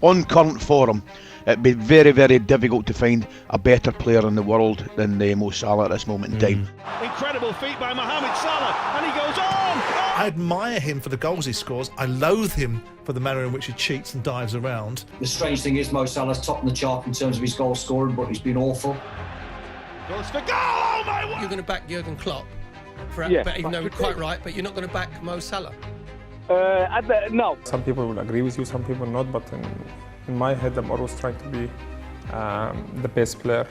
On current form, it'd be very, very difficult to find a better player in the world than Mo Salah at this moment in time. Incredible feat by Mohamed Salah, and he goes on! I admire him for the goals he scores. I loathe him for the manner in which he cheats and dives around. The strange thing is Mo Salah's top in the chart in terms of his goal scoring, but he's been awful. Goes for goal! Oh my word! You're going to back Jurgen Klopp, even though quite right, but you're not going to back Mo Salah? No. Some people will agree with you, some people not, but in my head I'm always trying to be the best player.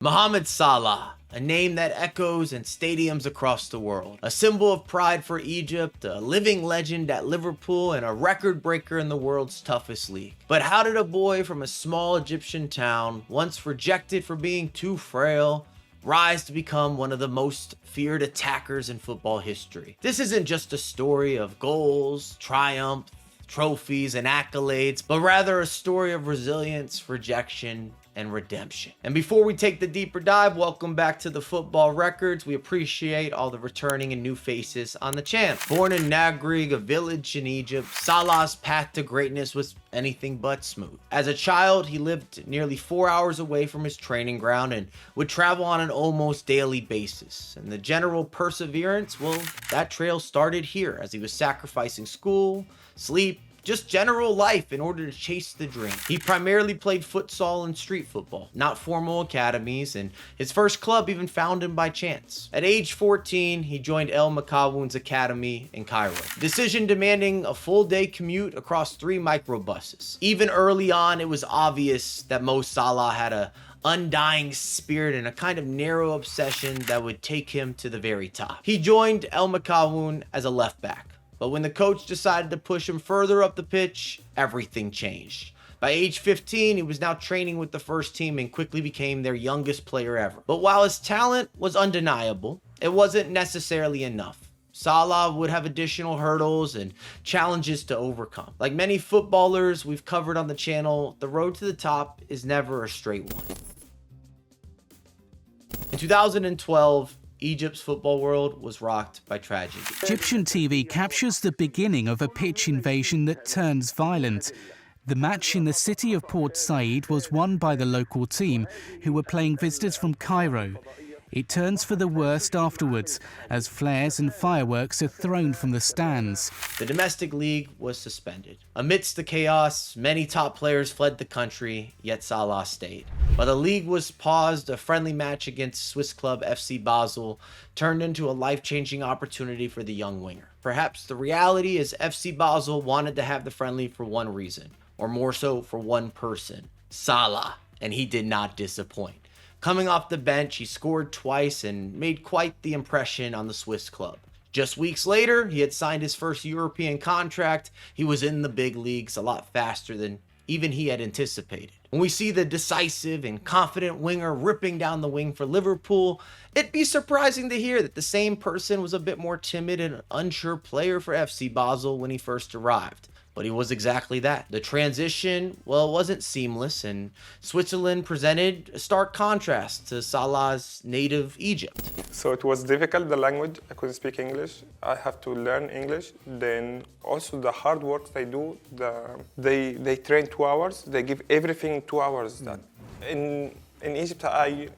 Mohamed Salah, a name that echoes in stadiums across the world. A symbol of pride for Egypt, a living legend at Liverpool, and a record breaker in the world's toughest league. But how did a boy from a small Egyptian town, once rejected for being too frail, rise to become one of the most feared attackers in football history? This isn't just a story of goals, triumph, trophies, and accolades, but rather a story of resilience, rejection, and redemption. And before we take the deeper dive, welcome back to the Football Records. We appreciate all the returning and new faces on the channel. Born in Nagrig, a village in Egypt, Salah's path to greatness was anything but smooth. As a child, he lived nearly 4 hours away from his training ground and would travel on an almost daily basis. And the general perseverance, well, that trail started here as he was sacrificing school, sleep, just general life in order to chase the dream. He primarily played futsal and street football, not formal academies, and his first club even found him by chance. At age 14, he joined El Makawun's academy in Cairo. Decision demanding a full-day commute across 3 microbuses. Even early on, it was obvious that Mo Salah had a undying spirit and a kind of narrow obsession that would take him to the very top. He joined El Makawun as a left back. But when the coach decided to push him further up the pitch, everything changed. By age 15, he was now training with the first team and quickly became their youngest player ever. But while his talent was undeniable, it wasn't necessarily enough. Salah would have additional hurdles and challenges to overcome. Like many footballers we've covered on the channel, the road to the top is never a straight one. In 2012, Egypt's football world was rocked by tragedy. Egyptian TV captures the beginning of a pitch invasion that turns violent. The match in the city of Port Said was won by the local team, who were playing visitors from Cairo. It turns for the worst afterwards, as flares and fireworks are thrown from the stands. The domestic league was suspended. Amidst the chaos, many top players fled the country, yet Salah stayed. While the league was paused, a friendly match against Swiss club FC Basel turned into a life-changing opportunity for the young winger. Perhaps the reality is FC Basel wanted to have the friendly for one reason, or more so for one person, Salah, and he did not disappoint. Coming off the bench, he scored twice and made quite the impression on the Swiss club. Just weeks later, he had signed his first European contract. He was in the big leagues a lot faster than even he had anticipated. When we see the decisive and confident winger ripping down the wing for Liverpool, it'd be surprising to hear that the same person was a bit more timid and unsure player for FC Basel when he first arrived. But he was exactly that. The transition, well, it wasn't seamless, and Switzerland presented a stark contrast to Salah's native Egypt. So it was difficult, the language. I couldn't speak English. I have to learn English. Then also the hard work they do, they train 2 hours. They give everything 2 hours. That in Egypt, I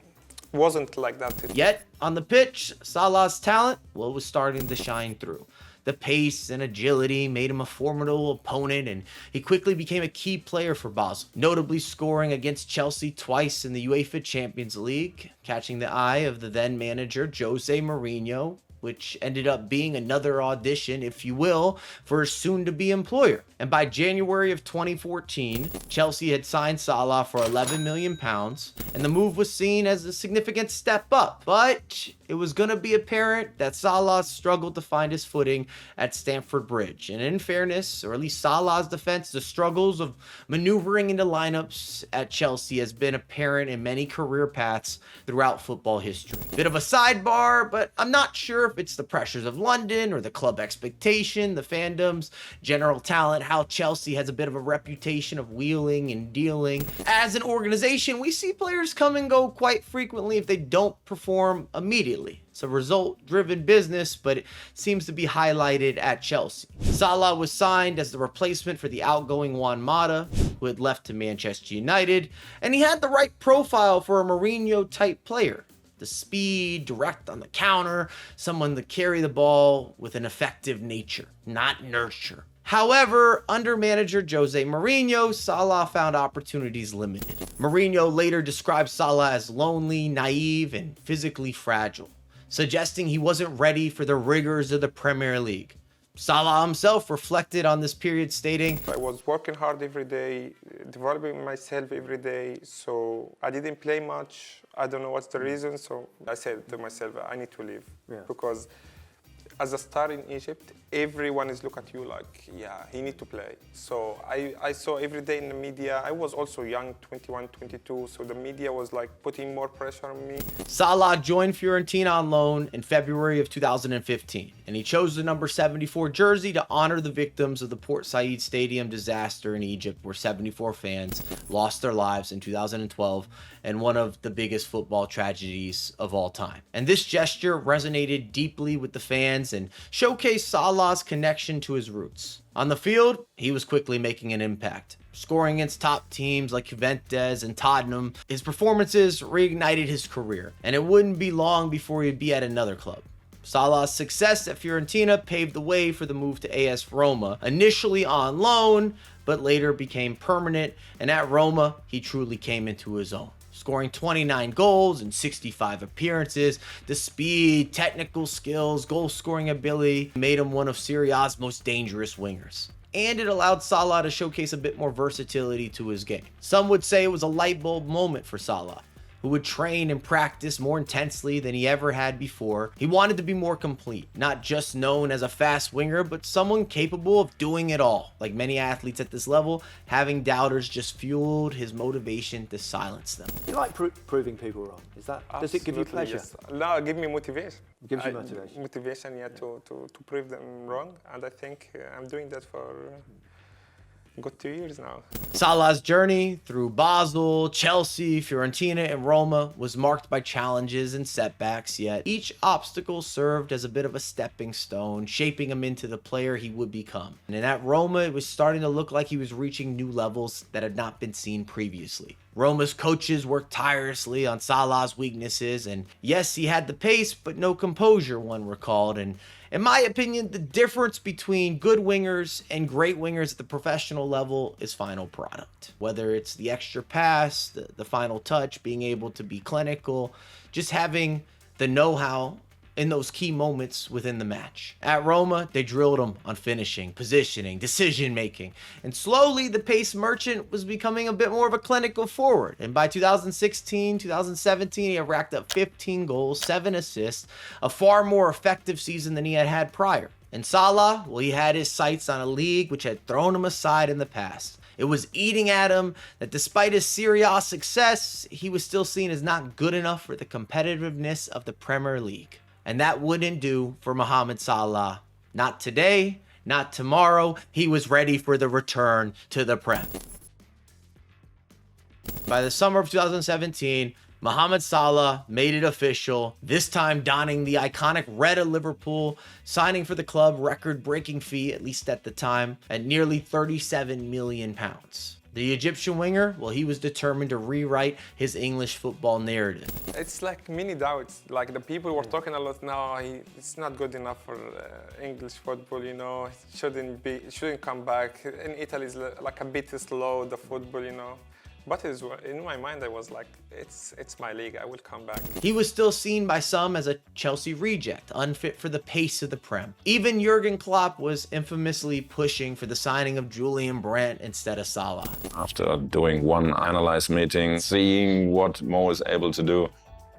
wasn't like that. Yet, on the pitch, Salah's talent, well, was starting to shine through. The pace and agility made him a formidable opponent, and he quickly became a key player for Basel, notably scoring against Chelsea twice in the UEFA Champions League, catching the eye of the then manager Jose Mourinho, which ended up being another audition, if you will, for his soon-to-be employer. And by January of 2014, Chelsea had signed Salah for £11 million, and the move was seen as a significant step up. But it was going to be apparent that Salah struggled to find his footing at Stamford Bridge. And in fairness, or at least Salah's defense, the struggles of maneuvering into lineups at Chelsea has been apparent in many career paths throughout football history. Bit of a sidebar, but I'm not sure if it's the pressures of London or the club expectation, the fandom's general talent, how Chelsea has a bit of a reputation of wheeling and dealing. As an organization, we see players come and go quite frequently if they don't perform immediately. It's a result-driven business, but it seems to be highlighted at Chelsea. Salah was signed as the replacement for the outgoing Juan Mata, who had left to Manchester United, and he had the right profile for a Mourinho-type player. The speed, direct on the counter, someone to carry the ball with an effective nature, not nurture. However, under manager Jose Mourinho, Salah found opportunities limited. Mourinho later described Salah as lonely, naive, and physically fragile, suggesting he wasn't ready for the rigors of the Premier League. Salah himself reflected on this period, stating, I was working hard every day, developing myself every day, so I didn't play much. I don't know what's the reason, so I said to myself, I need to leave. Because as a star in Egypt, everyone is looking at you like, yeah, he need to play. So I saw every day in the media, I was also young, 21, 22, so the media was like putting more pressure on me. Salah joined Fiorentina on loan in February of 2015, and he chose the number 74 jersey to honor the victims of the Port Said Stadium disaster in Egypt, where 74 fans lost their lives in 2012, and one of the biggest football tragedies of all time. And this gesture resonated deeply with the fans and showcased Salah's connection to his roots. On the field, he was quickly making an impact, scoring against top teams like Juventus and Tottenham. His performances reignited his career, and it wouldn't be long before he'd be at another club. Salah's success at Fiorentina paved the way for the move to AS Roma, initially on loan, but later became permanent, and at Roma, he truly came into his own. Scoring 29 goals in 65 appearances, the speed, technical skills, goal-scoring ability made him one of Serie A's most dangerous wingers. And it allowed Salah to showcase a bit more versatility to his game. Some would say it was a light bulb moment for Salah, who would train and practice more intensely than he ever had before. He wanted to be more complete, not just known as a fast winger, but someone capable of doing it all. Like many athletes at this level, having doubters just fueled his motivation to silence them. You like proving people wrong? Does it give you pleasure? Yes. No, give me motivation. It gives you motivation. Motivation, yeah, to prove them wrong, and I think I'm doing that for good 2 years now. Salah's journey through Basel, Chelsea, Fiorentina, and Roma was marked by challenges and setbacks, yet each obstacle served as a bit of a stepping stone, shaping him into the player he would become. And at Roma, it was starting to look like he was reaching new levels that had not been seen previously. Roma's coaches worked tirelessly on Salah's weaknesses, and yes, he had the pace, but no composure, one recalled. And in my opinion, the difference between good wingers and great wingers at the professional level is final product. Whether it's the extra pass, the final touch, being able to be clinical, just having the know-how in those key moments within the match. At Roma, they drilled him on finishing, positioning, decision-making, and slowly the pace merchant was becoming a bit more of a clinical forward. And by 2016, 2017, he had racked up 15 goals, 7 assists, a far more effective season than he had had prior. And Salah, well, he had his sights on a league which had thrown him aside in the past. It was eating at him that despite his Serie A success, he was still seen as not good enough for the competitiveness of the Premier League. And that wouldn't do for Mohamed Salah. Not today, not tomorrow. He was ready for the return to the Prem. By the summer of 2017, Mohamed Salah made it official, this time donning the iconic red of Liverpool, signing for the club record-breaking fee, at least at the time, at nearly £37 million. The Egyptian winger, well, he was determined to rewrite his English football narrative. It's like many doubts. Like the people were talking a lot now. It's not good enough for English football. You know, shouldn't come back. In Italy, it's like a bit slow, the football. You know. But in my mind, I was like, it's my league, I will come back. He was still seen by some as a Chelsea reject, unfit for the pace of the Prem. Even Jurgen Klopp was infamously pushing for the signing of Julian Brandt instead of Salah. After doing one analyze meeting, seeing what Mo is able to do,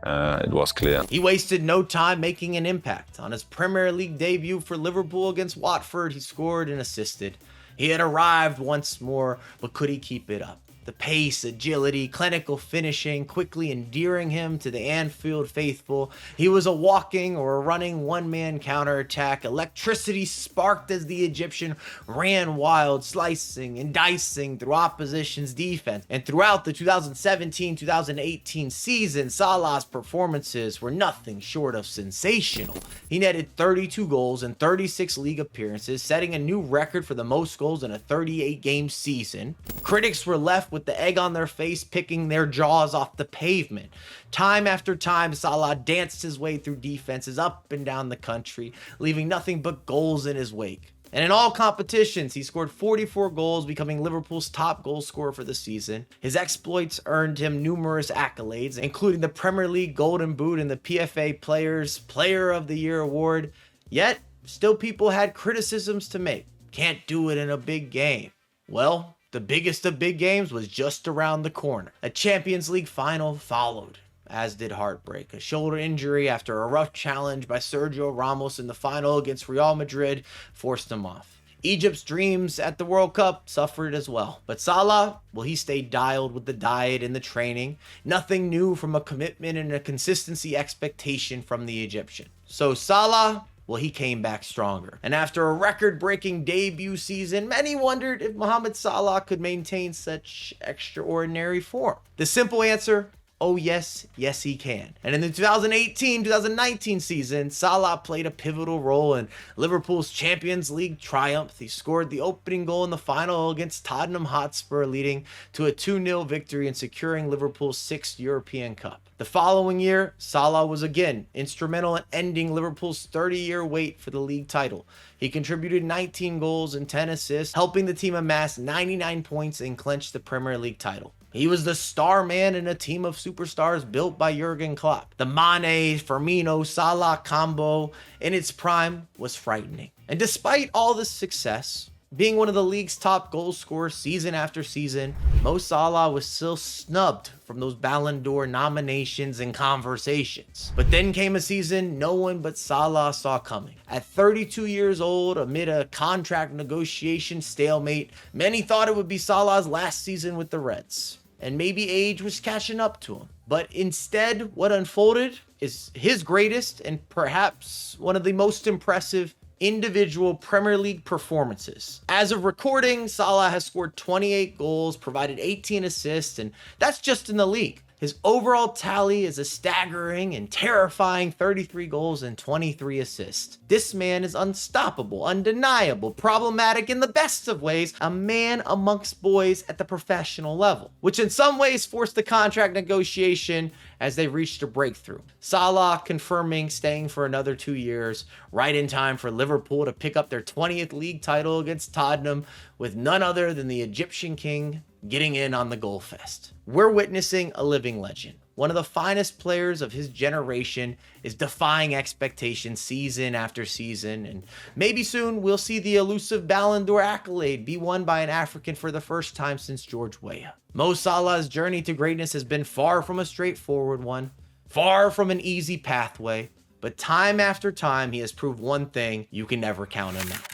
it was clear. He wasted no time making an impact. On his Premier League debut for Liverpool against Watford, he scored and assisted. He had arrived once more, but could he keep it up? The pace, agility, clinical finishing quickly endearing him to the Anfield faithful. He was a walking or a running one-man counterattack. Electricity sparked as the Egyptian ran wild, slicing and dicing through opposition's defense. And throughout the 2017-2018 season, Salah's performances were nothing short of sensational. He netted 32 goals in 36 league appearances, setting a new record for the most goals in a 38-game season. Critics were left with the egg on their face, picking their jaws off the pavement. Time after time, Salah danced his way through defenses up and down the country, leaving nothing but goals in his wake. And in all competitions, he scored 44 goals, becoming Liverpool's top goal scorer for the season. His exploits earned him numerous accolades, including the Premier League Golden Boot and the PFA Players Player of the Year award. Yet, still people had criticisms to make. Can't do it in a big game. Well, the biggest of big games was just around the corner. A Champions League final followed, as did heartbreak. A shoulder injury after a rough challenge by Sergio Ramos in the final against Real Madrid forced him off. Egypt's dreams at the World Cup suffered as well. But Salah, well, he stayed dialed with the diet and the training. Nothing new from a commitment and a consistency expectation from the Egyptian. So Salah, well, he came back stronger. And after a record-breaking debut season, many wondered if Mohamed Salah could maintain such extraordinary form. The simple answer, oh yes, yes he can. And in the 2018-2019 season, Salah played a pivotal role in Liverpool's Champions League triumph. He scored the opening goal in the final against Tottenham Hotspur, leading to a 2-0 victory and securing Liverpool's 6th European Cup. The following year, Salah was again instrumental in ending Liverpool's 30-year wait for the league title. He contributed 19 goals and 10 assists, helping the team amass 99 points and clinch the Premier League title. He was the star man in a team of superstars built by Jurgen Klopp. The Mane, Firmino, Salah combo in its prime was frightening. And despite all this success, being one of the league's top goal scorers season after season, Mo Salah was still snubbed from those Ballon d'Or nominations and conversations. But then came a season no one but Salah saw coming. At 32 years old, amid a contract negotiation stalemate, many thought it would be Salah's last season with the Reds. And maybe age was catching up to him. But instead, what unfolded is his greatest and perhaps one of the most impressive individual Premier League performances. As of recording, Salah has scored 28 goals, provided 18 assists, and that's just in the league. His overall tally is a staggering and terrifying 33 goals and 23 assists. This man is unstoppable, undeniable, problematic in the best of ways, a man amongst boys at the professional level, which in some ways forced the contract negotiation as they reached a breakthrough. Salah confirming staying for another 2 years, right in time for Liverpool to pick up their 20th league title against Tottenham, with none other than the Egyptian king getting in on the goal fest. We're witnessing a living legend. One of the finest players of his generation is defying expectations season after season, and maybe soon we'll see the elusive Ballon d'Or accolade be won by an African for the first time since George Weah. Mo Salah's journey to greatness has been far from a straightforward one, far from an easy pathway, but time after time he has proved one thing: you can never count him out.